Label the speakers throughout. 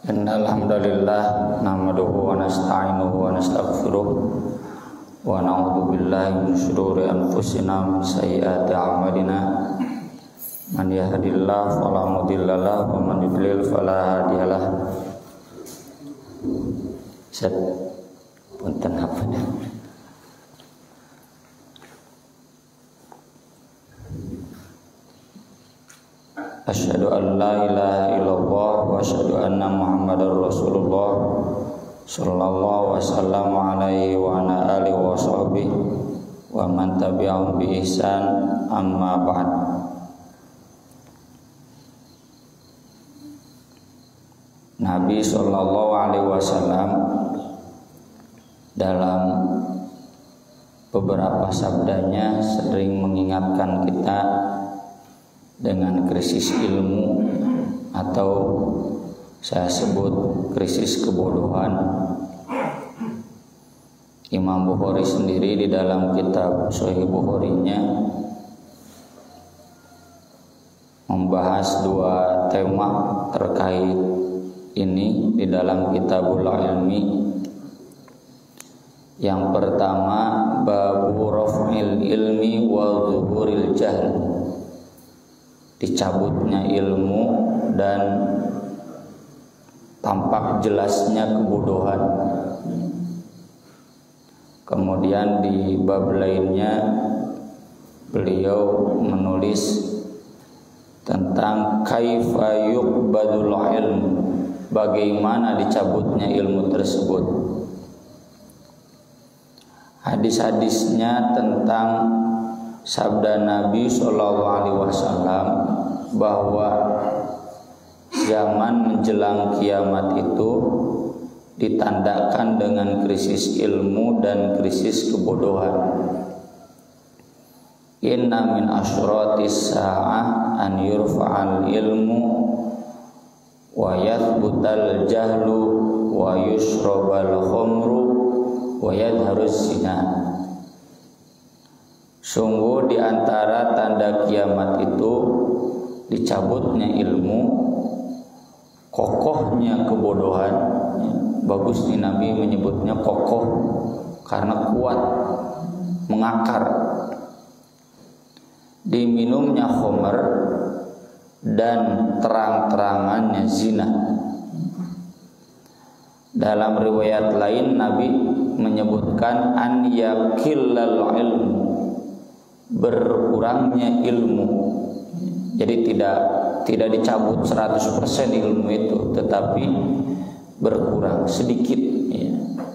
Speaker 1: Innal hamdalillah nahmaduhu wa nasta'inuhu wa nastaghfiruh wa na'udzu billahi min shururi anfusina wa min sayyiati a'malina. Man yahdihillahu fala mudhillalah wa man yudlil fala hadiyalah. Set punten hapanya. Asyhadu an la ilaha illallah wa asyhadu anna Muhammadar Rasulullah sallallahu wasallam alaihi wa ala alihi wa sahbihi wa man tabi'ahum bi ihsan, amma ba'd. Nabi sallallahu alaihi wasallam dalam beberapa sabdanya sering mengingatkan kita dengan krisis ilmu atau saya sebut krisis kebodohan. Imam Bukhari sendiri di dalam kitab Sahih Bukharinya membahas dua tema terkait ini di dalam Kitabul Ilmi. Yang pertama, babu raf'il ilmi wa zuhuril jahl, dicabutnya ilmu dan tampak jelasnya kebodohan. Kemudian di bab lainnya beliau menulis tentang kaifa yuqbadul ilm, bagaimana dicabutnya ilmu tersebut. Hadis-hadisnya tentang sabda Nabi Shallallahu Alaihi Wasallam bahwa zaman menjelang kiamat itu ditandakan dengan krisis ilmu dan krisis kebodohan. Inna min asyratis sa'ah an yurfa'al ilmu wa yathbutal jahlu wa yushrabal khamru wa yadharus zina. Sungguh di antara tanda kiamat itu dicabutnya ilmu, kokohnya kebodohan. Bagus nih Nabi menyebutnya kokoh karena kuat, mengakar. Diminumnya khamr dan terang-terangannya zina. Dalam riwayat lain Nabi menyebutkan an yakillal ilmu, berkurangnya ilmu. Jadi tidak dicabut 100% ilmu itu, tetapi berkurang sedikit.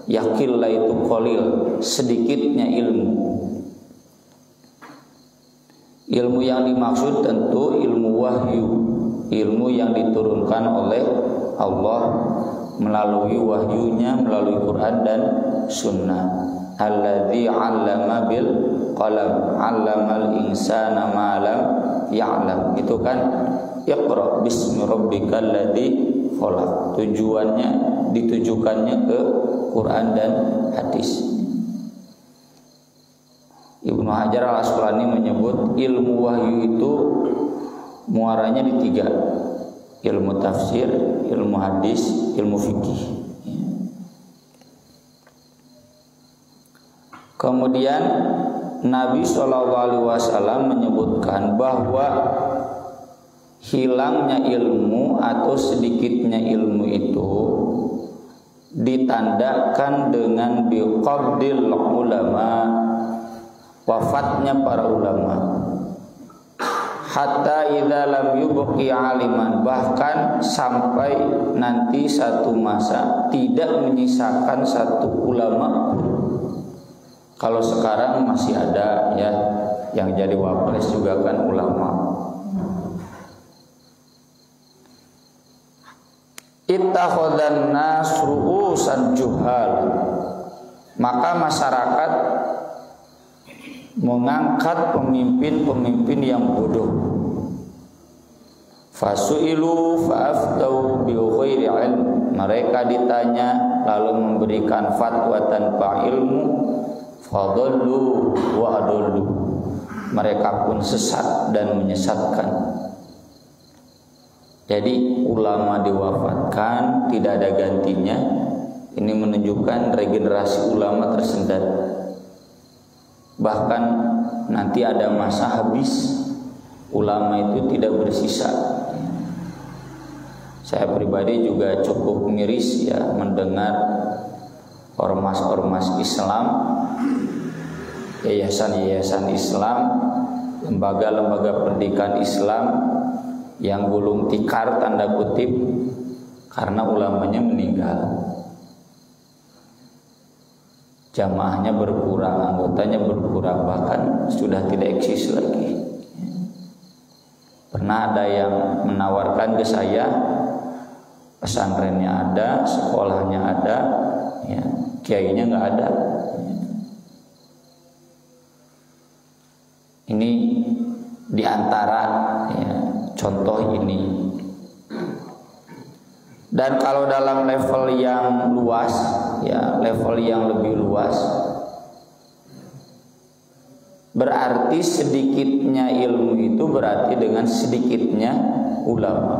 Speaker 1: Yakillah itu qalil, sedikitnya ilmu. Ilmu yang dimaksud tentu ilmu wahyu, ilmu yang diturunkan oleh Allah melalui wahyunya, melalui Quran dan Sunnah. Alladzi 'allama bil qalam, 'allamal insana ma lam ya'lam. Itu kan iqra bismi rabbikal ladzi khalaq. Tujuannya ditujukannya ke Quran dan hadis. Ibnu Hajar Al-Asqalani menyebut ilmu wahyu itu muaranya di tiga: ilmu tafsir, ilmu hadis, ilmu fikih. Kemudian Nabi SAW menyebutkan bahwa hilangnya ilmu atau sedikitnya ilmu itu ditandakan dengan biqabdil ulama, wafatnya para ulama. Hatta idza lam yubqi aliman, bahkan sampai nanti satu masa tidak menyisakan satu ulama. Kalau sekarang masih ada ya, yang jadi wapres juga kan ulama. Ittakhadhan nas ru'usan juhal, maka masyarakat mengangkat pemimpin-pemimpin yang bodoh. Fasu'ilu fa'aftau bi ghairi ilm, mereka ditanya lalu memberikan fatwa tanpa ilmu. Fadallu wa adallu, mereka pun sesat dan menyesatkan. Jadi ulama diwafatkan, tidak ada gantinya. Ini menunjukkan regenerasi ulama tersendat. Bahkan nanti ada masa habis, ulama itu tidak bersisa. Saya pribadi juga cukup miris ya mendengar ormas-ormas Islam, yayasan-yayasan Islam, lembaga-lembaga pendidikan Islam yang gulung tikar tanda kutip karena ulamanya meninggal. Jamaahnya berkurang, anggotanya berkurang, bahkan sudah tidak eksis lagi. Pernah ada yang menawarkan ke saya, pesantrennya ada, sekolahnya ada, ya, kiainya nggak ada. Ini diantara ya, contoh ini. Dan kalau dalam level yang luas, ya level yang lebih luas, berarti sedikitnya ilmu itu berarti dengan sedikitnya ulama.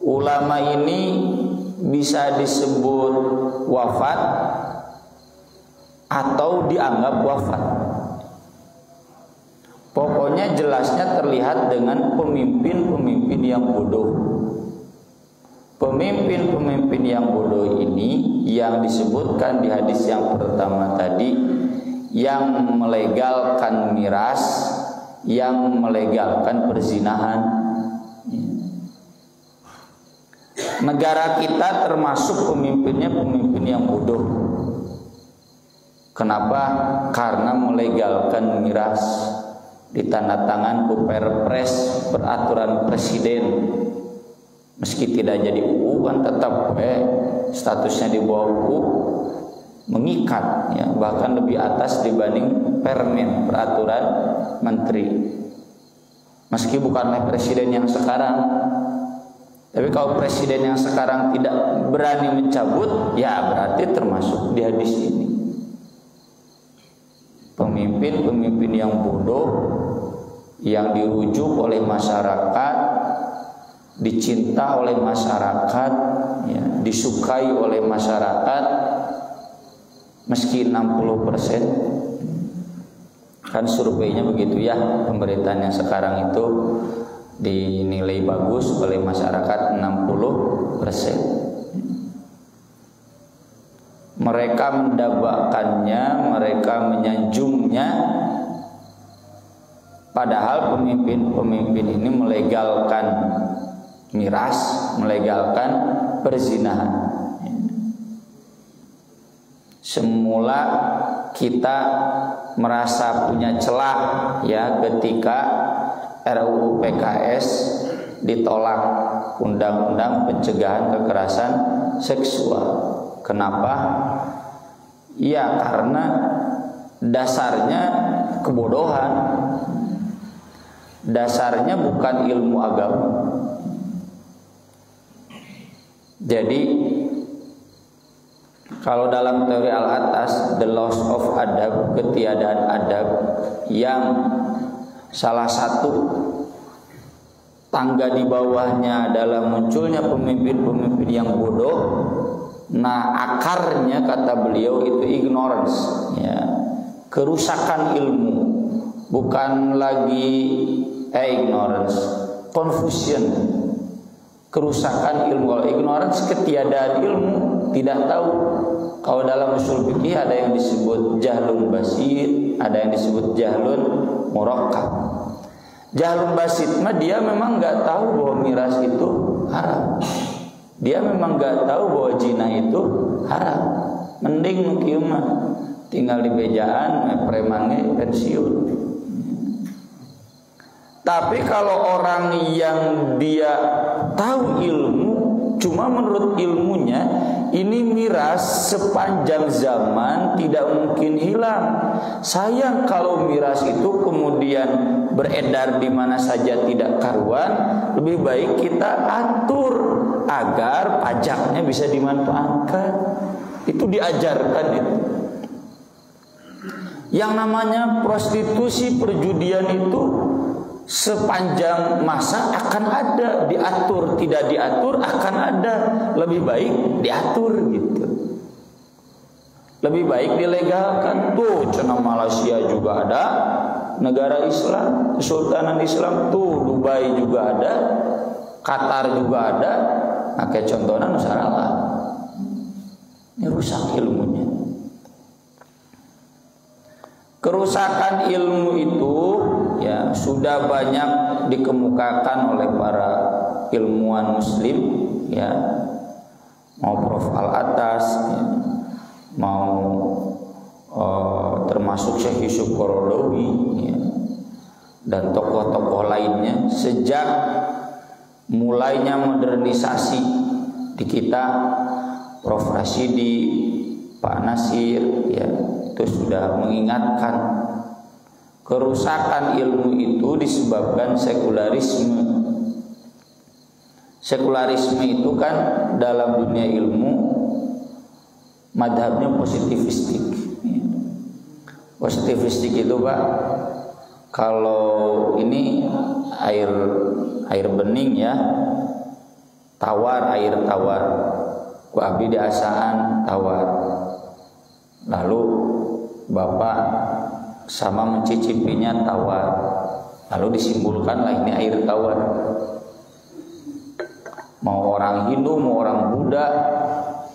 Speaker 1: Ulama ini bisa disebut wafat atau dianggap wafat. Pokoknya jelasnya terlihat dengan pemimpin-pemimpin yang bodoh. Pemimpin-pemimpin yang bodoh ini yang disebutkan di hadis yang pertama tadi, yang melegalkan miras, yang melegalkan perzinahan. Negara kita termasuk pemimpinnya pemimpin yang bodoh. Kenapa? Karena melegalkan miras, ditandatangan Perpres, peraturan presiden. Meski tidak jadi UU kan tetap statusnya di bawah UU, mengikat ya, bahkan lebih atas dibanding permen, peraturan menteri. Meski bukanlah presiden yang sekarang, tapi kalau presiden yang sekarang tidak berani mencabut, ya berarti termasuk di hadis ini. Pemimpin-pemimpin yang bodoh, yang dirujuk oleh masyarakat, dicinta oleh masyarakat, ya, disukai oleh masyarakat, meski 60%, kan surveinya begitu ya, pemerintahan yang sekarang itu dinilai bagus oleh masyarakat 60%. Mereka mendambakannya, mereka menyanjungnya, padahal pemimpin-pemimpin ini melegalkan miras, melegalkan perzinahan. Semula kita merasa punya celah ya ketika RUU PKS ditolak, undang-undang pencegahan kekerasan seksual. Kenapa? Ya karena dasarnya kebodohan. Dasarnya bukan ilmu agama. Jadi kalau dalam teori al-atas, the loss of adab, ketiadaan adab, yang salah satu tangga di bawahnya adalah munculnya pemimpin-pemimpin yang bodoh. Nah akarnya kata beliau itu ignorance, ya, kerusakan ilmu, bukan lagi ignorance, confusion, kerusakan ilmu. Kalau ignorance ketiadaan ilmu, tidak tahu. Kalau dalam usul fikih ada yang disebut jahlun basit, ada yang disebut jahlun murakkab. Jahlun basit mah dia memang nggak tahu bahwa miras itu haram. Dia memang nggak tahu bahwa zina itu haram. Mending mungkin mah tinggal di bejaan, premange pensiun. Tapi kalau orang yang dia tahu ilmu, cuma menurut ilmunya ini miras sepanjang zaman tidak mungkin hilang. Sayang kalau miras itu kemudian beredar di mana saja tidak karuan. Lebih baik kita atur agar pajaknya bisa dimanfaatkan. Itu diajarkan itu. Yang namanya prostitusi, perjudian itu sepanjang masa akan ada, diatur tidak diatur akan ada. Lebih baik diatur gitu. Lebih baik dilegalkan. Tuh, cenah Malaysia juga ada negara Islam, Kesultanan Islam. Tuh, Dubai juga ada, Qatar juga ada. Nah, kayak contohnya Nusantara. Ini rusak ilmunya. Kerusakan ilmu itu ya sudah banyak dikemukakan oleh para ilmuwan Muslim, ya, mau Prof. Al-Atas, ya, mau termasuk Syekh Yusuf Qaradawi, ya, dan tokoh-tokoh lainnya. Sejak mulainya modernisasi di kita, Prof. Rasyidi, Pak Nasir, ya, itu sudah mengingatkan kerusakan ilmu itu disebabkan sekularisme. Sekularisme itu kan dalam dunia ilmu madhabnya positivistik. Positivistik itu Pak, kalau ini air bening ya, tawar, air tawar, ku abdi diasaan tawar. Lalu Bapak sama mencicipinya tawar, lalu disimpulkanlah ini air tawar. Mau orang Hindu, mau orang Buddha,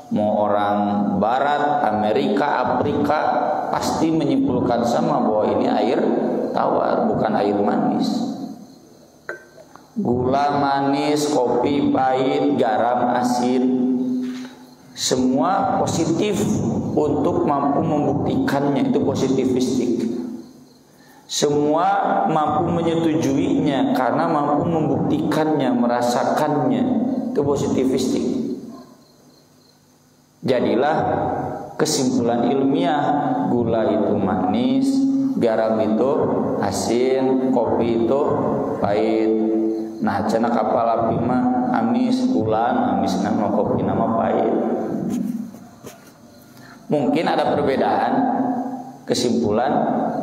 Speaker 1: mau orang Barat, Amerika, Afrika, pasti menyimpulkan sama bahwa ini air tawar, bukan air manis. Gula manis, kopi pahit, garam asin, semua positif untuk mampu membuktikannya, itu positivistik. Semua mampu menyetujuinya karena mampu membuktikannya, merasakannya, itu positivistik. Jadilah kesimpulan ilmiah, gula itu manis, garam itu asin, kopi itu pahit. Nah, cenah kapal api mah amis, gula amis, nama kopi nama pahit. Mungkin ada perbedaan kesimpulan,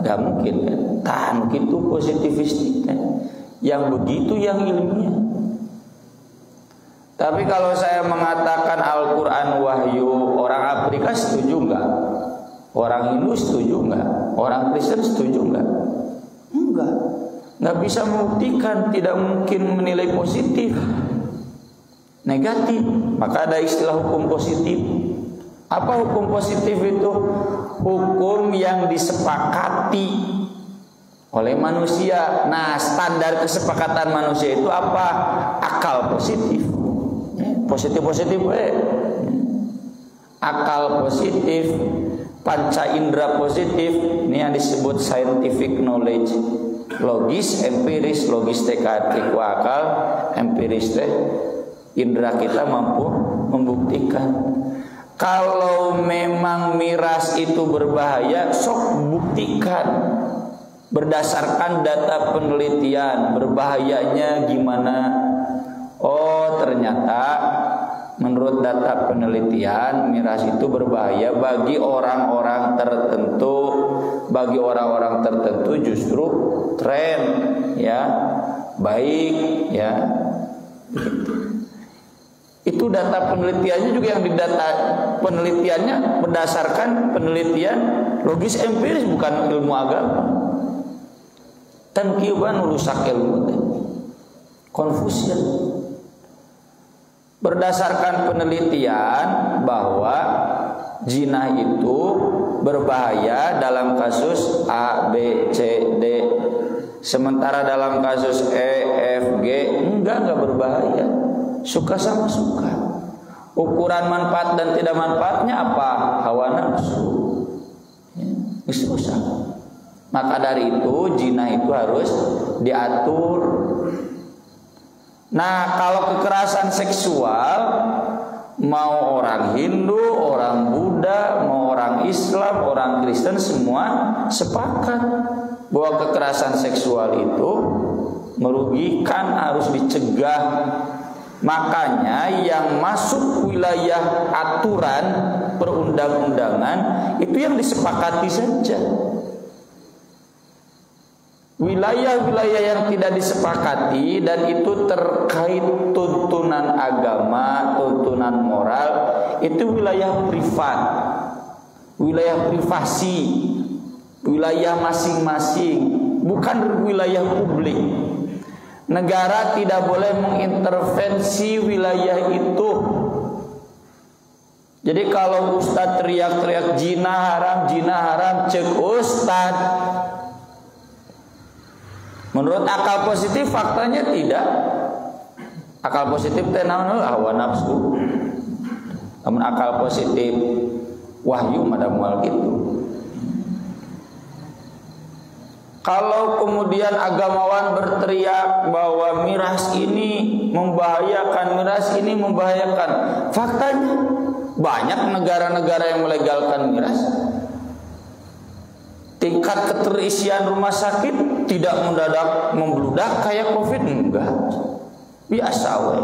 Speaker 1: gak mungkin kan? Tahan gitu positivistik kan? Yang begitu yang ilmiah. Tapi kalau saya mengatakan Al-Quran wahyu, orang Afrika setuju nggak? Orang Hindu setuju nggak? Orang Kristen setuju nggak? Enggak. Nggak bisa membuktikan, tidak mungkin menilai positif, negatif. Maka ada istilah hukum positif. Apa hukum positif itu? Hukum yang disepakati oleh manusia. Nah, standar kesepakatan manusia itu apa? Akal positif. Positif-positif, akal positif, panca indera positif. Ini yang disebut scientific knowledge. Logis, empiris, logis tekadku akal, empiris teh indera kita mampu membuktikan. Kalau memang miras itu berbahaya, sok buktikan berdasarkan data penelitian berbahayanya gimana. Oh, ternyata menurut data penelitian miras itu berbahaya bagi orang-orang tertentu. Bagi orang-orang tertentu justru tren, ya, baik, ya. Itu data penelitiannya juga, yang didata penelitiannya berdasarkan penelitian logis empiris, bukan ilmu agama. Tanqiban rusak ilmu. Confusion. Berdasarkan penelitian bahwa zina itu berbahaya dalam kasus A, B, C, D. Sementara dalam kasus E, F, G enggak berbahaya. Suka sama suka. Ukuran manfaat dan tidak manfaatnya apa? Hawa nafsu. Itu rusak. Maka dari itu zina itu harus diatur. Nah, kalau kekerasan seksual, mau orang Hindu, orang Buddha, mau orang Islam, orang Kristen, semua sepakat bahwa kekerasan seksual itu merugikan, harus dicegah. Makanya yang masuk wilayah aturan perundang-undangan itu yang disepakati saja. Wilayah-wilayah yang tidak disepakati dan itu terkait tuntunan agama, tuntunan moral, itu wilayah privat, wilayah privasi, wilayah masing-masing, bukan wilayah publik. Negara tidak boleh mengintervensi wilayah itu. Jadi kalau ustadz teriak-teriak zina haram, cek ustadz. Menurut akal positif faktanya tidak. Akal positif teh naon hawa nafsu. Namun akal positif wahyu mada moal gitu. Kalau kemudian agamawan berteriak bahwa miras ini membahayakan, faktanya banyak negara-negara yang melegalkan miras. Tingkat keterisian rumah sakit tidak mendadak membludak kayak COVID, enggak. Biasa we.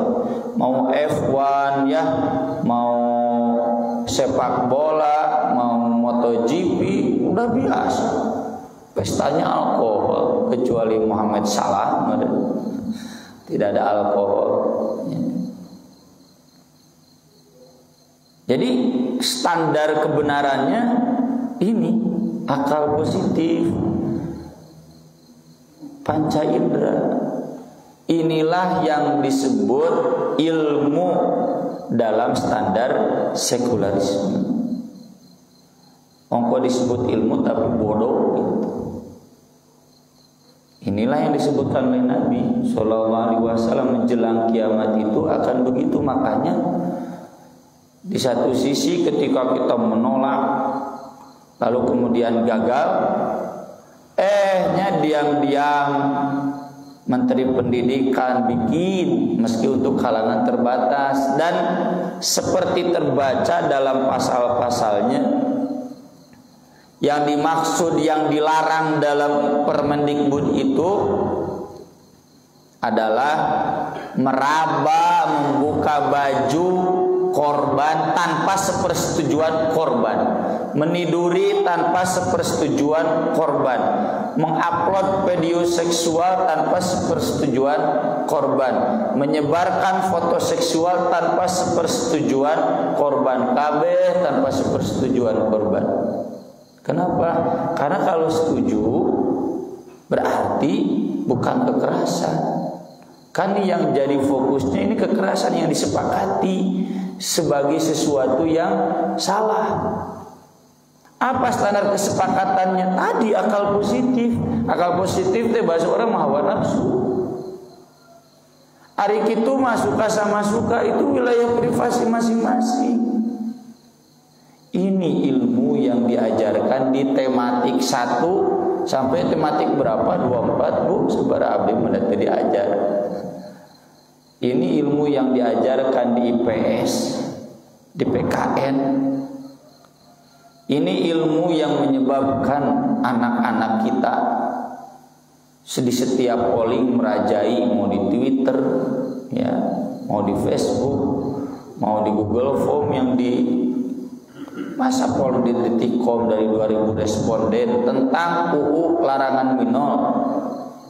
Speaker 1: Mau F1 ya, mau sepak bola, mau MotoGP, udah biasa. Pestanya alkohol, kecuali Muhammad Salah, tidak ada alkohol. Jadi standar kebenarannya ini akal positif, panca indera. Inilah yang disebut ilmu dalam standar sekularisme. Ongko disebut ilmu tapi bodoh gitu. Inilah yang disebutkan oleh Nabi Sallallahu Alaihi Wasallam menjelang kiamat itu akan begitu. Makanya di satu sisi ketika kita menolak lalu kemudian gagal, diam-diam Menteri Pendidikan bikin meski untuk kalangan terbatas, dan seperti terbaca dalam pasal-pasalnya yang dimaksud, yang dilarang dalam Permendikbud itu adalah meraba, membuka baju korban tanpa sepersetujuan korban, meniduri tanpa sepersetujuan korban, mengupload video seksual tanpa sepersetujuan korban, menyebarkan foto seksual tanpa sepersetujuan korban, kabeh tanpa sepersetujuan korban. Kenapa? Karena kalau setuju berarti bukan kekerasan. Kan yang jadi fokusnya ini kekerasan yang disepakati sebagai sesuatu yang salah. Apa standar kesepakatannya? Tadi akal positif. Akal positif teh bahasa orang hawa nafsu. Ari kitu mah suka sama suka itu wilayah privasi masing-masing. Ini ilmu yang diajarkan di tematik 1 sampai tematik berapa? 24 Bu, sabaraha abdi mendatang diajar. Ini ilmu yang diajarkan di IPS, di PKN. Ini ilmu yang menyebabkan anak-anak kita di setiap polling merajai, mau di Twitter, ya, mau di Facebook, mau di Google Form yang di masa poll di Detikcom dari 2000 responden tentang UU larangan minol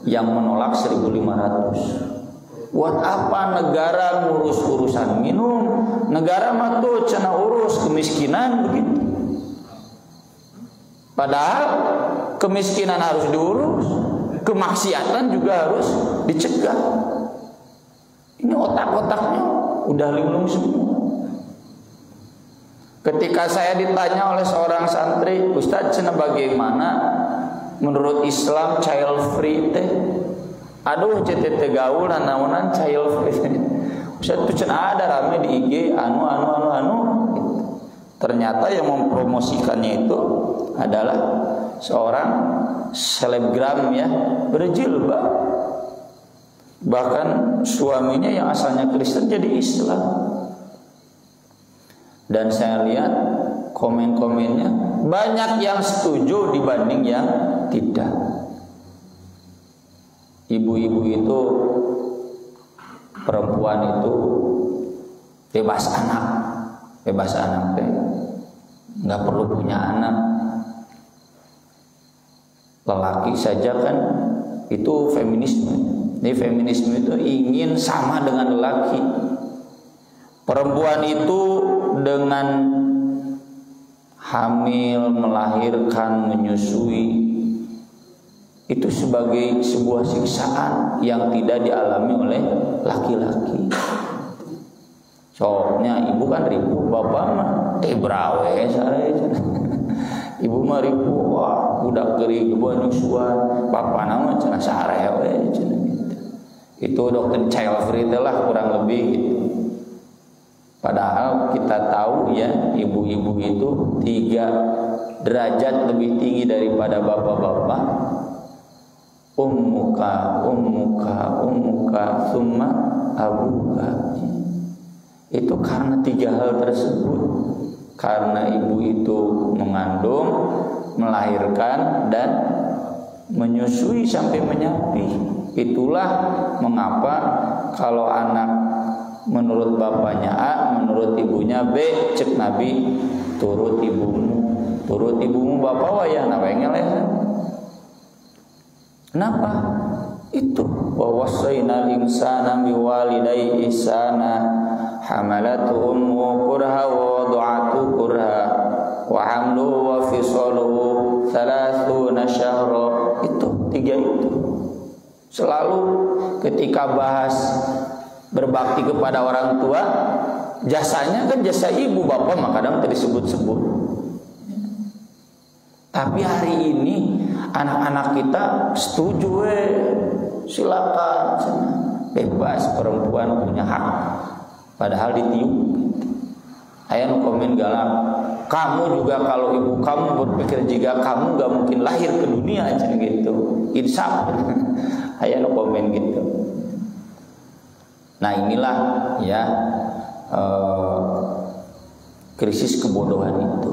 Speaker 1: yang menolak 1.500. Buat apa negara ngurus urusan minum? Negara mah tuh cenah urus kemiskinan begitu. Padahal kemiskinan harus diurus, kemaksiatan juga harus dicegah. Ini otak-otaknya udah linglung semua. Ketika saya ditanya oleh seorang santri, Ustaz, cenah bagaimana menurut Islam child free teh? Aduh, cete gaul naonan child free. Ustaz tuh cenah ada rame di IG anu. Ternyata yang mempromosikannya itu adalah seorang selebgram ya, berjilbab. Bahkan suaminya yang asalnya Kristen jadi Islam. Dan saya lihat komen-komennya banyak yang setuju dibanding yang tidak. Ibu-ibu itu, perempuan itu bebas anak teh, nggak perlu punya anak. Lelaki saja kan Itu feminisme. Jadi feminisme itu ingin sama dengan lelaki. Perempuan itu dengan hamil, melahirkan, menyusui itu sebagai sebuah siksaan yang tidak dialami oleh laki-laki. Soalnya ibu kan ribu, bapak mah brawe sare. Ibu mah ribu, wah udah kering ibu nyusuan, bapak nama cenah sare we cenah gitu. Itu dokter child free lah kurang lebih gitu. Padahal kita tahu ya, ibu-ibu itu 3 derajat lebih tinggi daripada bapak-bapak. Ummuka, summa abuka. Itu karena 3 hal tersebut. Karena ibu itu mengandung, melahirkan, dan menyusui sampai menyapi. Itulah mengapa kalau anak menurut bapaknya A, menurut ibunya B, cek Nabi, turut ibumu bapak wayah nawengelehan. Kenapa? Itu wa wasainal insana biwalidayhi ihsana hamalatu ummu kurha wa wada'atu kurha wa hamluhu wa fisaluhu 30 syahra. Itu 3 itu. Selalu ketika bahas berbakti kepada orang tua, jasanya kan jasa ibu bapak maka kadang disebut-sebut. Tapi hari ini anak-anak kita setuju, silakan, bebas, perempuan punya hak. Padahal ditiup. Aya nu komen galak, kamu juga kalau ibu kamu berpikir jika kamu gak mungkin lahir ke dunia aja gitu. Insaf. Aya nu komen gitu. Nah inilah ya krisis kebodohan itu.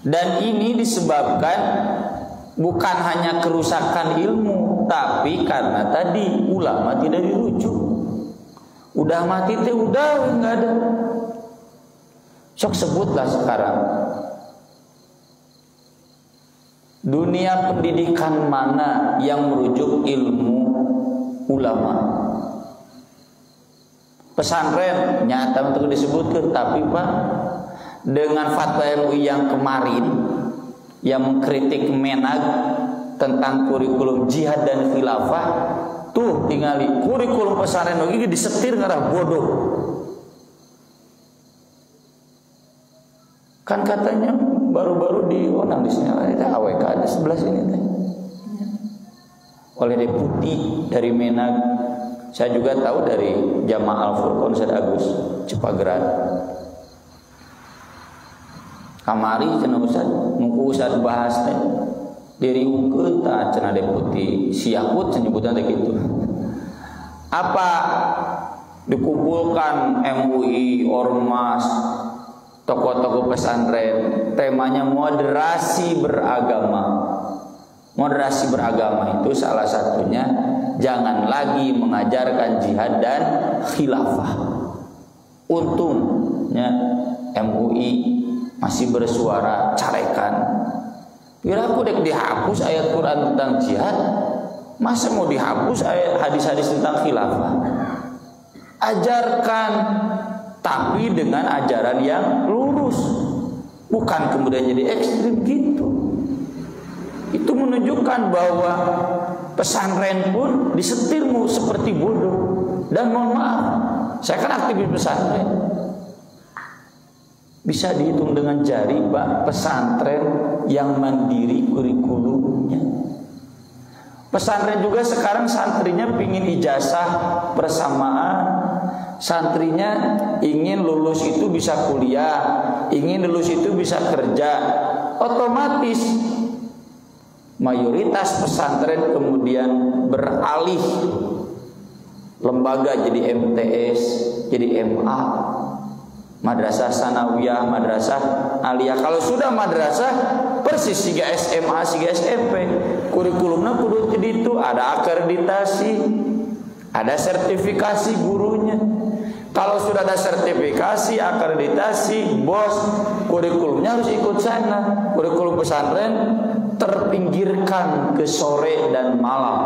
Speaker 1: Dan ini disebabkan bukan hanya kerusakan ilmu, tapi karena tadi ulama tidak dirujuk. Udah mati teh udah nggak ada. Sok sebutlah sekarang. Dunia pendidikan mana yang merujuk ilmu ulama? Pesantren nyata untuk disebutkan, tapi Pak, dengan fatwa MUI yang kemarin yang mengkritik Menag tentang kurikulum jihad dan khilafah, tuh tinggali kurikulum pesantren lagi disetir ngarah bodoh. Kan katanya baru-baru diundang di sini ada AWK ada sebelah sini teh. Oleh deputi dari Menag. Saya juga tahu dari Jamaah Al-Furqan Ustaz Agus Cipageran. Kamari cenah Ustaz, muku Ustaz bahas teh. Diriungkeun tah cenah deputi Siaput nyebutan teh kitu. Apa dikumpulkan MUI, Ormas, tokoh-tokoh pesantren, temanya moderasi beragama. Moderasi beragama itu salah satunya jangan lagi mengajarkan jihad dan khilafah. Untungnya MUI masih bersuara carekan. Kira aku dek dihapus ayat Quran tentang jihad, masa mau dihapus ayat hadis-hadis tentang khilafah? Ajarkan, tapi dengan ajaran yang lurus, bukan kemudian jadi ekstrim gitu. Itu menunjukkan bahwa pesantren pun disetirmu seperti bodoh. Dan mohon maaf, saya kan aktivis pesantren. Bisa dihitung dengan jari Pak pesantren yang mandiri kurikulumnya. Pesantren juga sekarang santrinya pingin ijazah bersamaan. Santrinya ingin lulus itu bisa kuliah, ingin lulus itu bisa kerja. Otomatis mayoritas pesantren kemudian beralih lembaga jadi MTS, jadi MA, madrasah sanawiyah, madrasah aliyah. Kalau sudah madrasah persis siga SMA, siga SMP, kurikulumnya kudu jadi itu ada akreditasi, ada sertifikasi gurunya. Kalau sudah ada sertifikasi, akreditasi, bos, kurikulumnya harus ikut sana. Kurikulum pesantren terpinggirkan ke sore dan malam.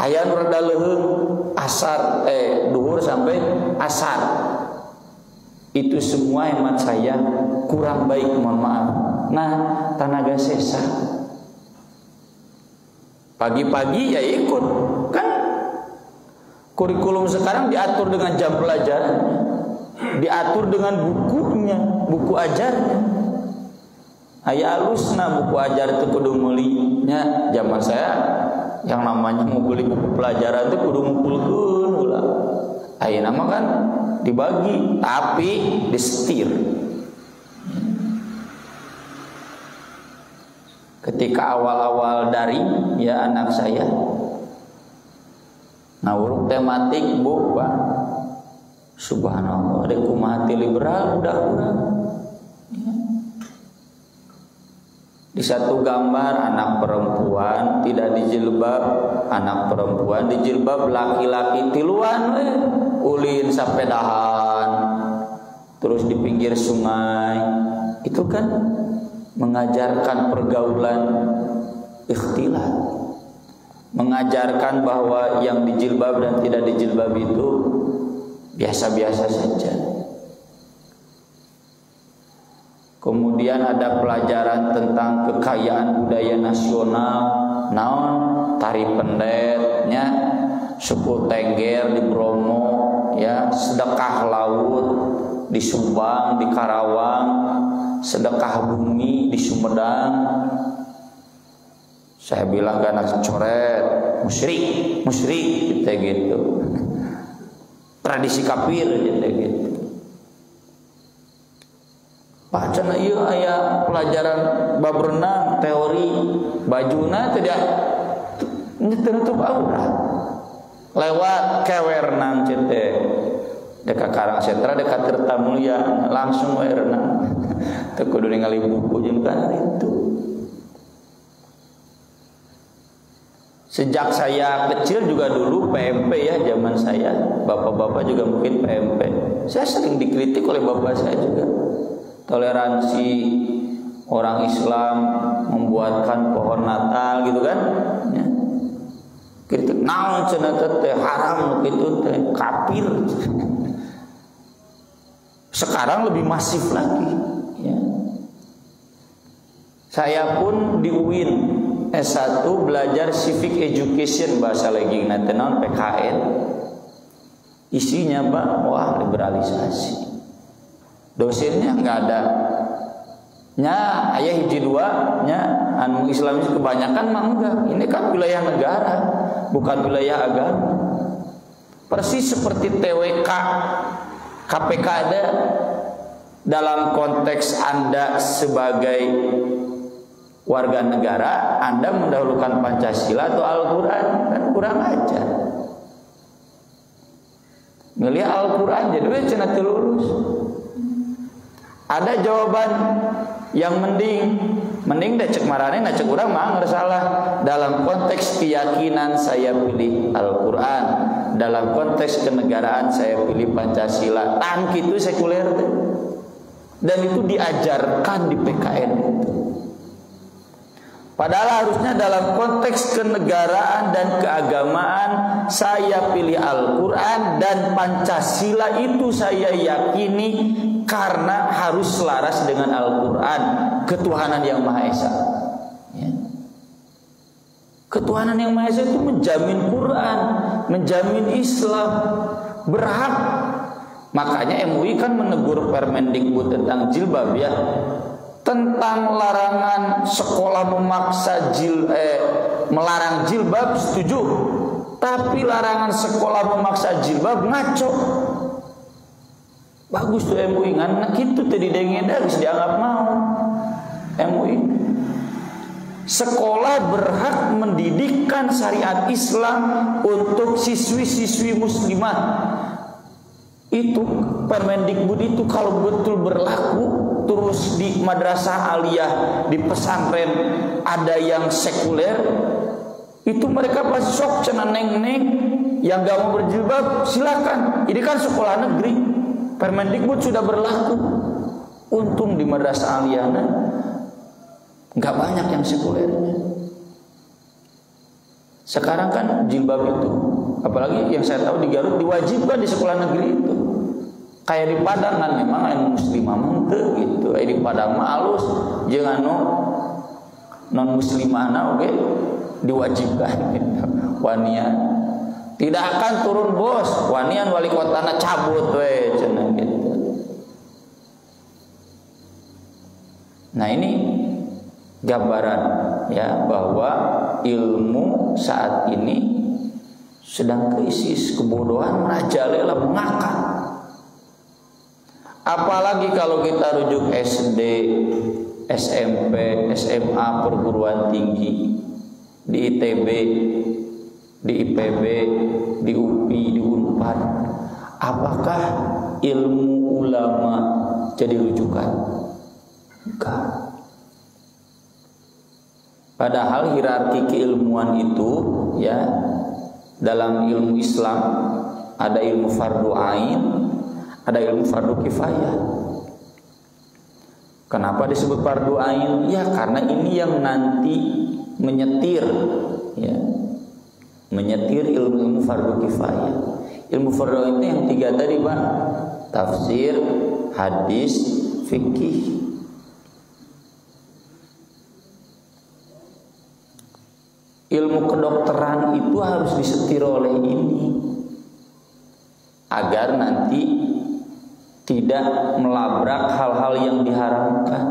Speaker 1: Aya nu rada leuheung asar duhur sampai asar. Itu semua hemat saya kurang baik, mohon maaf. Nah, tenaga sesa. Pagi-pagi ya ikut. Kan kurikulum sekarang diatur dengan jam pelajaran, diatur dengan bukunya, buku ajarnya. Aya alusna buku ajar itu kudu meuli-nya. Zaman saya yang namanya mau beli buku pelajaran itu kudu ngumpulkeun ulah. Ayeuna mah kan dibagi tapi disetir. Ketika awal-awal daring ya anak saya ngawuruk tematik Bu, Pak. Subhanallah, ada kumaha ti liberal udah kurang. Ya. Di satu gambar anak perempuan tidak dijilbab, anak perempuan dijilbab, laki-laki tiluan ulin sapedahan terus di pinggir sungai. Itu kan mengajarkan pergaulan ikhtilat, mengajarkan bahwa yang dijilbab dan tidak dijilbab itu biasa-biasa saja. Kemudian ada pelajaran tentang kekayaan budaya nasional, naon tari pendetnya, suku Tengger di Bromo, ya, sedekah laut di Subang, di Karawang, sedekah bumi di Sumedang. Saya bilang ke anak coret, musyrik gitu. Tradisi kafir gitu. Pak cenah ieu aya pelajaran bab renang, teori bajuna tidak nutup aurat. Lewat kewe renang cete. Dekat Karang Sentra, dekat Tirtamulia, langsung we renang. Teu kudu ningali buku jeung kana itu. Sejak saya kecil juga dulu PMP ya, zaman saya, bapak-bapak juga mungkin PMP. Saya sering dikritik oleh bapak saya juga. Toleransi orang Islam membuatkan pohon Natal gitu kan, ya. Kritik naon cenah teh haram gitu teh kafir. Sekarang lebih masif lagi, ya. Saya pun di UIN S1 belajar civic education bahasa lagi nanti non PKN. Isinya Pak, wah liberalisasi. Dosennya nggak ada. Nya ayah hiji dua nya anu Islamis kebanyakan mah enggak. Ini kan wilayah negara, bukan wilayah agama. Persis seperti TWK, KPK ada dalam konteks Anda sebagai warga negara, Anda mendahulukan Pancasila atau Al-Quran, kan kurang ajar. Milih Al-Quran jadi cenah teu lulus. Ada jawaban yang mending deh cek marane na cek urang mah salah. Dalam konteks keyakinan saya pilih Al-Quran, dalam konteks kenegaraan saya pilih Pancasila. Tan kitu sekuler teh. Dan itu diajarkan di PKN itu. Padahal harusnya dalam konteks kenegaraan dan keagamaan saya pilih Al-Quran dan Pancasila itu saya yakini karena harus selaras dengan Al-Quran, ketuhanan yang Maha Esa. Ya. Ketuhanan yang Maha Esa itu menjamin Quran, menjamin Islam, berhak. Makanya MUI kan menegur Permendikbud tentang jilbab ya. Tentang larangan sekolah memaksa melarang jilbab setuju, tapi larangan sekolah memaksa jilbab ngaco. Bagus tuh MUI ngan kitu teh didengeda geus dianggap mau. MUI sekolah berhak mendidikkan syariat Islam untuk siswi-siswi muslimah. Itu Permendikbud itu kalau betul berlaku, terus di madrasah aliyah, di pesantren ada yang sekuler, itu mereka pasti sok cenah neng-neng yang gak mau berjilbab silakan. Ini kan sekolah negeri, Permendikbud sudah berlaku. Untung di madrasah aliyah Nggak banyak yang sekulernya. Sekarang kan jilbab itu, apalagi yang saya tahu di Garut diwajibkan di sekolah negeri itu. Kayak di Padang kan memang anu muslimah mente gitu. Di Padang mah alus jeung anu non muslimahna oge diwajibkan gitu. Wanian tidak akan turun bos, wanian wali kotana cabut we cenah gitu. Nah ini gambaran ya bahwa ilmu saat ini sedang krisis, kebodohan merajalela mengakar. Apalagi kalau kita rujuk SD, SMP, SMA, perguruan tinggi, di ITB, di IPB, di UPI, di Unpad. Apakah ilmu ulama jadi rujukan? Enggak. Padahal hierarki keilmuan itu ya dalam ilmu Islam ada ilmu fardu ain, ada ilmu fardu kifayah. Kenapa disebut fardu ain? Ya karena ini yang nanti menyetir ya. Menyetir ilmu fardu kifayah. Ilmu fardu ain itu yang 3 tadi, Pak. Tafsir, hadis, fikih. Ilmu kedokteran itu harus disetir oleh ini agar nanti tidak melabrak hal-hal yang diharamkan.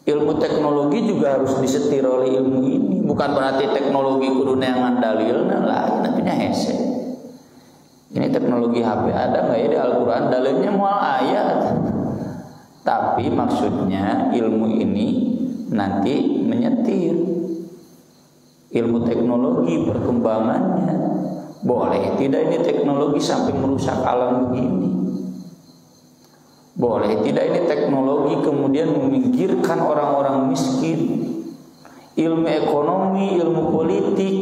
Speaker 1: Ilmu teknologi juga harus disetir oleh ilmu ini. Bukan berarti teknologi kuduna yang ngandalilna lah, nantinya hese. Ini teknologi HP ada nggak ya di Al-Quran? Dalilnya mual ayat. Tapi maksudnya ilmu ini nanti menyetir ilmu teknologi perkembangannya. Boleh tidak ini teknologi sampai merusak alam begini? Boleh tidak ini teknologi kemudian meminggirkan orang-orang miskin? Ilmu ekonomi, ilmu politik,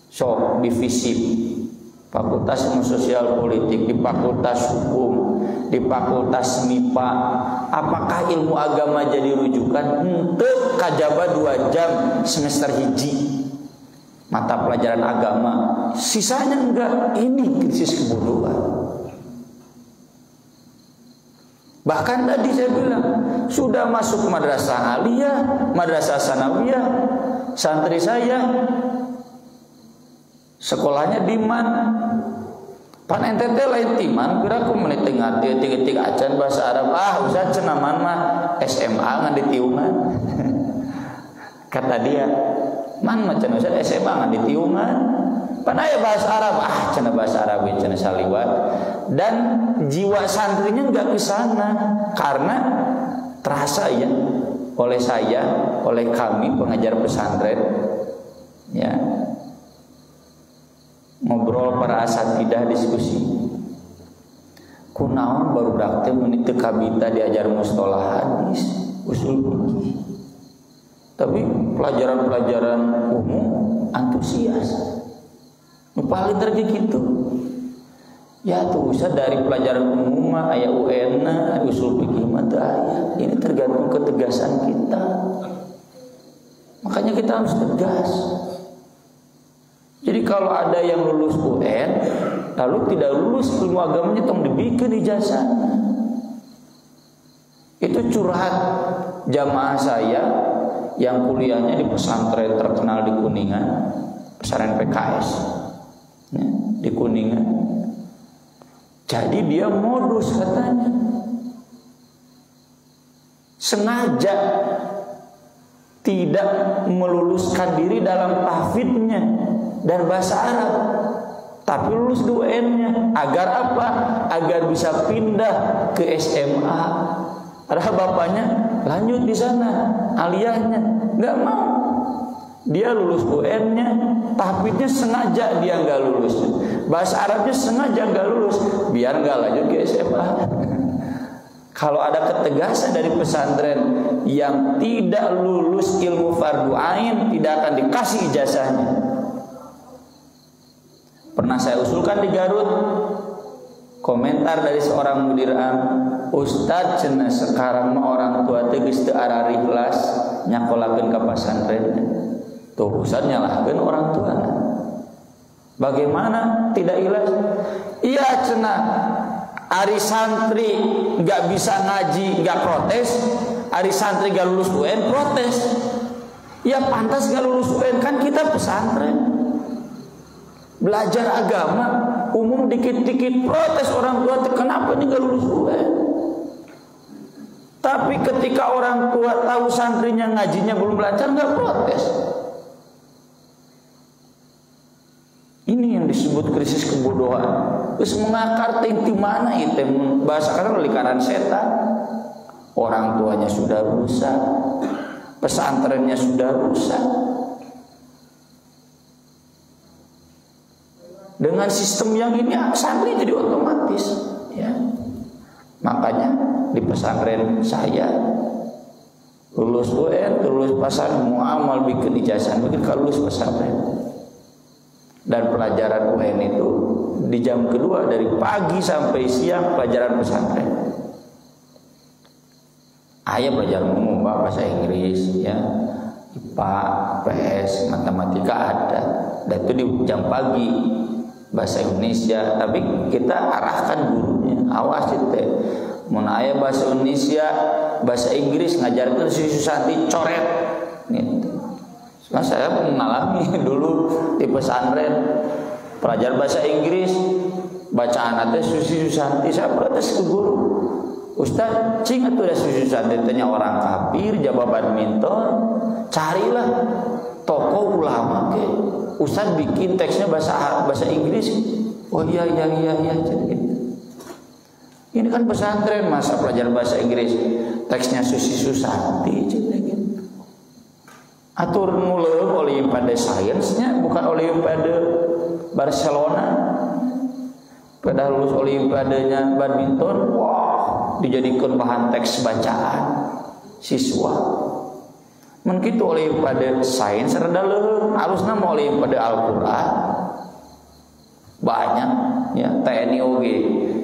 Speaker 1: sok di FISIP, Fakultas Ilmu Sosial Politik, di Fakultas Hukum, di Fakultas MIPA. Apakah ilmu agama jadi rujukan? Henteu kajaba 2 jam semester hiji mata pelajaran agama, sisanya enggak. Ini krisis kebodohan. Bahkan tadi saya bilang sudah masuk madrasah aliyah, madrasah sanawiyah, santri saya sekolahnya di man. Pan ente lain timan, kira menit tengah tiga acan bahasa Arab. Usah cenaman mah SMA ngan ditiungan. Kata dia, man macan usah SMA ngan ditiungan. Pan aya bahasa Arab, cenah bahasa Arab cenah saliwat. Dan jiwa santrinya enggak ke sana karena terasa ya oleh saya, oleh kami pengajar pesantren ya. Ngobrol para asatidah diskusi kunaon baru dakte menit teu kabita diajar mustolah hadis usul fikih, tapi pelajaran-pelajaran umum antusias paling terge gitu ya. Tuh usah dari pelajaran umum mah aya UN na usul fikih mah teu aya. Ini tergantung ketegasan kita, makanya kita harus tegas. Jadi kalau ada yang lulus UN lalu tidak lulus ilmu agamanya tong dibikeun ijazahna. Itu curhat jamaah saya yang kuliahnya di pesantren terkenal di Kuningan, pesantren PKS ya, di Kuningan. Jadi dia modus katanya, sengaja tidak meluluskan diri dalam tahfidznya dan bahasa Arab, tapi lulus UN-nya. Agar apa? Agar bisa pindah ke SMA. Padahal bapaknya lanjut di sana, aliyahnya nggak mau. Dia lulus UN-nya, tahfidznya sengaja dia nggak lulus. Bahasa Arabnya sengaja nggak lulus, biar nggak lanjut ke SMA. Kalau ada ketegasan dari pesantren yang tidak lulus ilmu fardu ain, tidak akan dikasih ijazahnya. Pernah saya usulkan di Garut, Komentar dari seorang mudir am, Ustaz cenah sekarang mah orang tua teh geus teu arari ikhlas nyakolakeun ka pasantren. Tuh Ustaz nyalahkeun orang tua. Bagaimana tidak ikhlas? Iya cenah. Ari santri enggak bisa ngaji, enggak protes. Ari santri enggak lulus UN protes. Ya pantas enggak lulus UN, kan kita pesantren. Belajar agama umum dikit-dikit protes orang tua, kenapa ini enggak lulus UN? Tapi ketika orang tua tahu santrinya ngajinya belum lancar enggak protes. Ini yang disebut krisis kebodohan. Terus mengakar di mana itu? Bahasakan lingkaran setan. Orang tuanya sudah rusak, pesantrennya sudah rusak. Dengan sistem yang ini santri jadi otomatis, ya. Makanya di pesantren saya lulus UN, lulus pesantren, muamal bikin ijazah, bikin lulus pesantren. Dan pelajaran UN itu di jam kedua dari pagi sampai siang pelajaran pesantren. Ayah pelajaran umum bahasa Inggris, ya, IPA, PS, matematika ada. Dan itu di jam pagi bahasa Indonesia. Tapi kita arahkan gurunya, awas itu. Mun aya bahasa Indonesia, bahasa Inggris ngajarkan Susi Susanti coret, gitu. Nah, saya mengalami dulu di pesantren pelajar bahasa Inggris bacaan teh Susi Susanti, saya protes ke guru, Ustaz cing atuh da Susi Susanti tanya orang kafir jawa badminton, carilah tokoh ulama ke Ustaz bikin teksnya bahasa Inggris. Oh iya jadi ini kan pesantren, masa pelajar bahasa Inggris teksnya Susi Susanti gitu. Atur nguleung olimpiade sainsnya bukan olimpiade Barcelona. Pada lulus olimpiadenya badminton, wah, dijadikan bahan teks bacaan siswa. Mun kitu olimpiade sains rada leuheung, alusna mah olimpiade Al-Qur'an. Banyak ya, TNI oge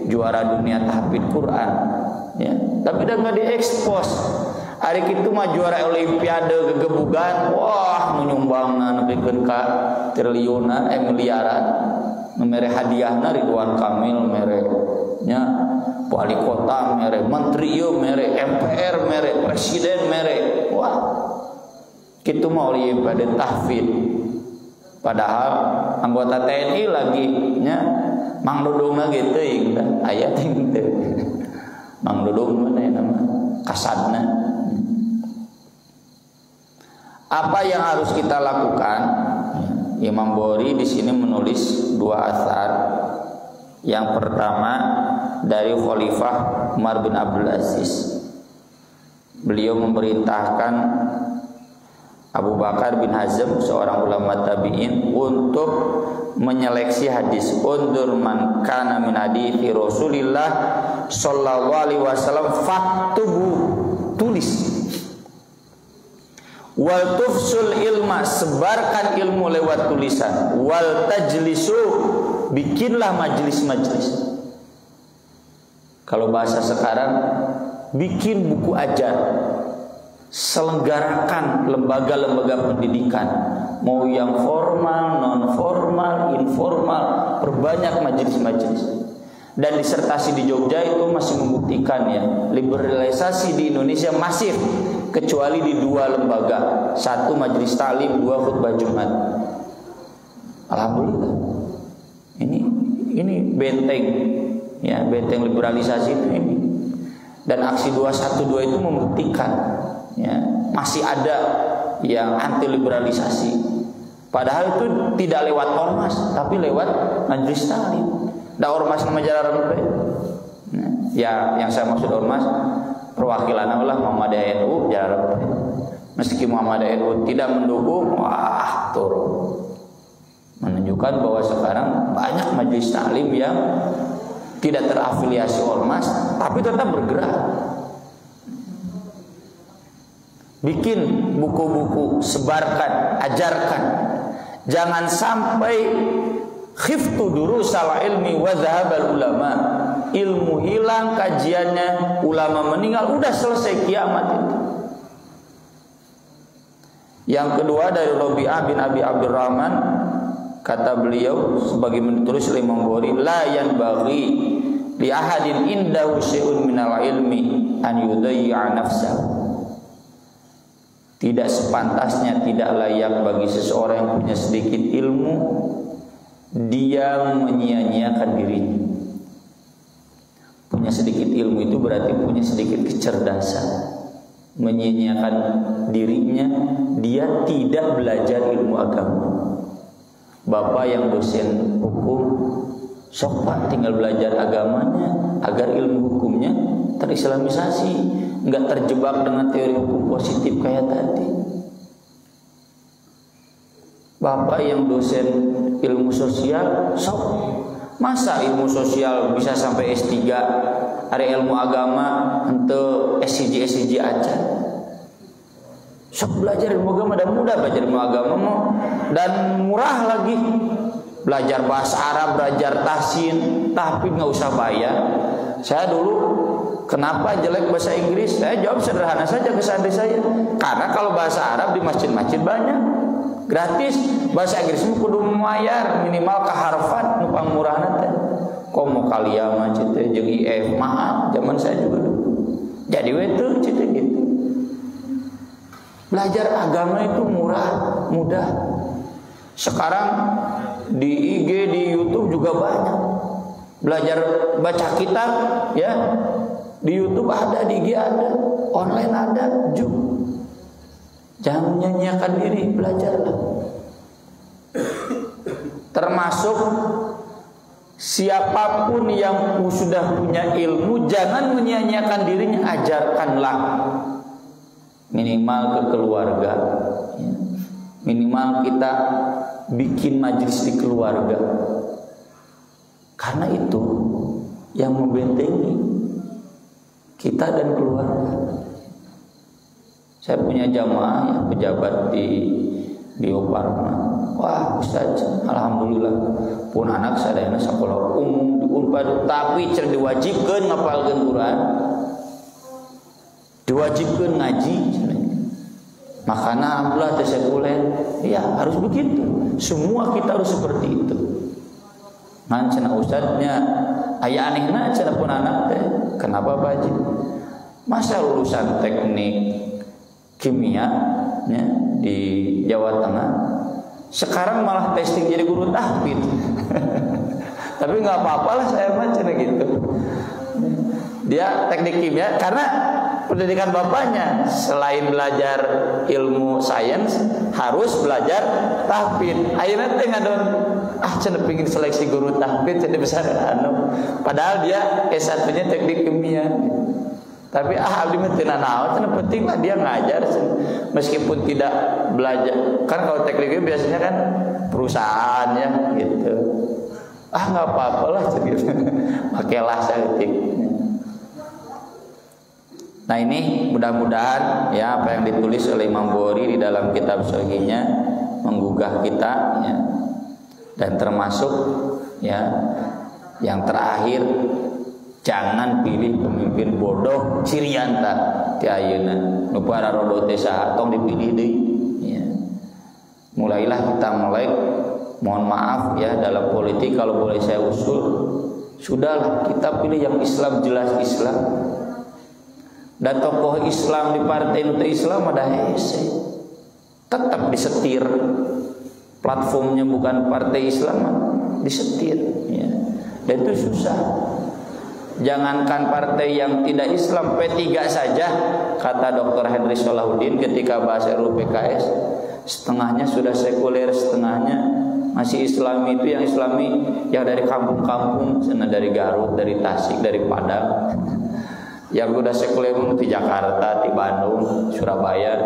Speaker 1: juara dunia tahfidz Quran ya, tapi udah enggak diekspos. Hari itu mah juara olimpiade gegebugan, wah menyumbangna nepikeun ka triliunan miliaran. Mere hadiahna Ridwan Kamil mere nya wali kota mere menteri yo mere MPR mere presiden mere. Wah. Kitu mah olimpiade tahfidz. Padahal anggota TNI lagi nya Mang Dudungna ge teuing da aya ting teu. Mang Dudung mana nama kasadna. Apa yang harus kita lakukan? Imam Bukhari di sini menulis dua atsar. Yang pertama dari Khalifah Umar bin Abdul Aziz. Beliau memerintahkan Abu Bakar bin Hazm, seorang ulama tabi'in, untuk menyeleksi hadis. Undur man kana min hadithi Rasulillah sallallahu alaihi wasallam faktubu, tulis. Wal tufsul ilma, sebarkan ilmu lewat tulisan. Wal tajlisu, bikinlah majelis-majelis. Kalau bahasa sekarang, bikin buku ajar, selenggarakan lembaga-lembaga pendidikan, mau yang formal, non formal, informal, perbanyak majelis-majelis. Dan disertasi di Jogja itu masih membuktikan ya, liberalisasi di Indonesia masif, kecuali di dua lembaga, satu majelis taklim, dua khutbah Jumat. Alhamdulillah. Ini benteng ya, benteng liberalisasi itu ini. Dan aksi 212 itu membuktikan ya, masih ada yang anti liberalisasi. Padahal itu tidak lewat ormas, tapi lewat majelis taklim. Da ormas nama jalan apa? Ya, yang saya maksud ormas perwakilan Allah Muhammadiyah NU jalan apa? Meski Muhammadiyah NU tidak mendukung, wah turun. Menunjukkan bahwa sekarang banyak majelis taklim yang tidak terafiliasi ormas, tapi tetap bergerak. Bikin buku-buku, sebarkan, ajarkan. Jangan sampai khiftu durusal ilmi wa dhahabal ulama. Ilmu hilang, kajiannya, ulama meninggal, udah selesai kiamat itu. Yang kedua dari Rabi'ah bin Abi Abdurrahman, kata beliau sebagaimana ditulis oleh Imam Bukhari, la yanbaghi li ahadin indahu syai'un minal ilmi an yudayya nafsahu. Tidak sepantasnya, tidak layak bagi seseorang yang punya sedikit ilmu dia menyia-nyiakan dirinya. Punya sedikit ilmu itu berarti punya sedikit kecerdasan. Menyia-nyiakan dirinya, dia tidak belajar ilmu agama. Bapak yang dosen hukum, sok Pak tinggal belajar agamanya agar ilmu hukumnya terislamisasi, nggak terjebak dengan teori hukum positif kayak tadi. Bapak yang dosen ilmu sosial, sok masa ilmu sosial bisa sampai S3, ada ilmu agama untuk SCG aja. Sok belajar ilmu agama dan mudah belajar ilmu agama dan murah lagi. Belajar bahasa Arab, belajar tahsin, tapi nggak usah bayar. Saya dulu kenapa jelek bahasa Inggris? Saya jawab sederhana saja ke santri saya. Karena kalau bahasa Arab di masjid-masjid banyak gratis, bahasa Inggris kudu membayar minimal ke Harvard numpang murah nanti. Komo kalia mah cete jeung IF mahal zaman saya juga dulu. Jadi itu cete gitu. Belajar agama itu murah, mudah. Sekarang di IG, di YouTube juga banyak. Belajar baca kitab ya. Di YouTube ada, di IG ada, online ada juga. Jangan menyanyiakan diri, belajarlah. Termasuk siapapun yang sudah punya ilmu, jangan menyanyiakan dirinya, ajarkanlah. Minimal ke keluarga, minimal kita bikin majelis di keluarga, karena itu yang membentengi kita dan keluarga. Saya punya jamaah yang pejabat di Bio Farma. Wah Ustaz, alhamdulillah pun anak saya sekolah umum di Unpad, tapi cer diwajibkan ngapalkeun Quran, diwajibkan ngaji. Makanya alhamdulillah teh sekuler. Ya harus begitu. Semua kita harus seperti itu. Ngan cenah ustadznya aya anehna cenah pun anak teh. Kenapa Pak Haji? Masa lulusan teknik kimia ya, di Jawa Tengah sekarang malah testing jadi guru tahfidz. Tapi nggak apa-apa lah saya mah cenah gitu. Dia teknik kimia karena pendidikan bapaknya selain belajar ilmu sains harus belajar tahfidz. Akhirnya teh ngadon cenah pengin seleksi guru tahfidz jadi besar anu. Padahal dia S1-nya teknik kimia. Tapi abdi mah teu naon, cenah penting lah dia ngajar meskipun tidak belajar. Kan kalau teknik kimia biasanya kan perusahaan ya gitu. Enggak apa-apa lah gitu. Pakailah saeutik. Nah ini mudah-mudahan ya apa yang ditulis oleh Imam Bukhari di dalam kitab Sahihnya menggugah kita ya. Dan termasuk ya yang terakhir, jangan pilih pemimpin bodoh cirianta ti ayeuna nu pararodo teh saha tong dipilih deui ya. Mulailah kita melek, mohon maaf ya dalam politik kalau boleh saya usul, sudahlah kita pilih yang Islam, jelas Islam. Dan tokoh Islam di partai itu Islam ada hese, tetap disetir. Platformnya bukan partai Islam, disetir. Ya. Dan itu susah. Jangankan partai yang tidak Islam, P3 saja, kata Dr. Henry Solahuddin ketika bahas RUU PKS, setengahnya sudah sekuler, setengahnya masih Islami. Itu yang Islami yang dari kampung-kampung, sana dari Garut, dari Tasik, dari Padang. Yang udah sekuler di Jakarta, di Bandung, Surabaya.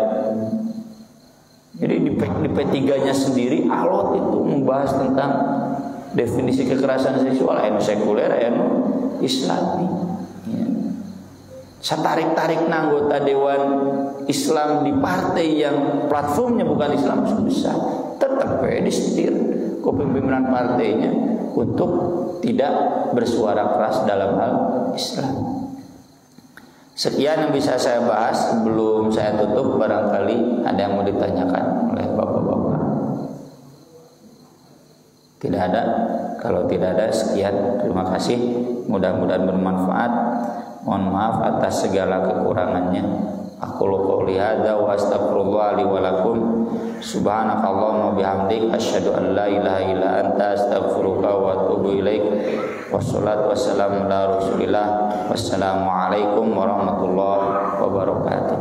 Speaker 1: Jadi di P3-nya sendiri alot itu membahas tentang definisi kekerasan seksual, anu sekuler, anu Islami. Ya. Satarik-tarik anggota Dewan Islam di partai yang platformnya bukan Islam susah. Tetap disetir ku kepemimpinan partainya untuk tidak bersuara keras dalam hal Islam. Sekian yang bisa saya bahas. Sebelum saya tutup, barangkali ada yang mau ditanyakan oleh bapak-bapak. Tidak ada. Kalau tidak ada, sekian. Terima kasih. Mudah-mudahan bermanfaat. Mohon maaf atas segala kekurangannya. Aqulu qouli hadza wa astaghfirullah li wa lakum. Subhanakallahumma bihamdik asyhadu an la ilaha illa anta astaghfiruka wa atubu ilaik. Wassalatu wassalamu ala Rasulillah. Wassalamualaikum warahmatullahi wabarakatuh.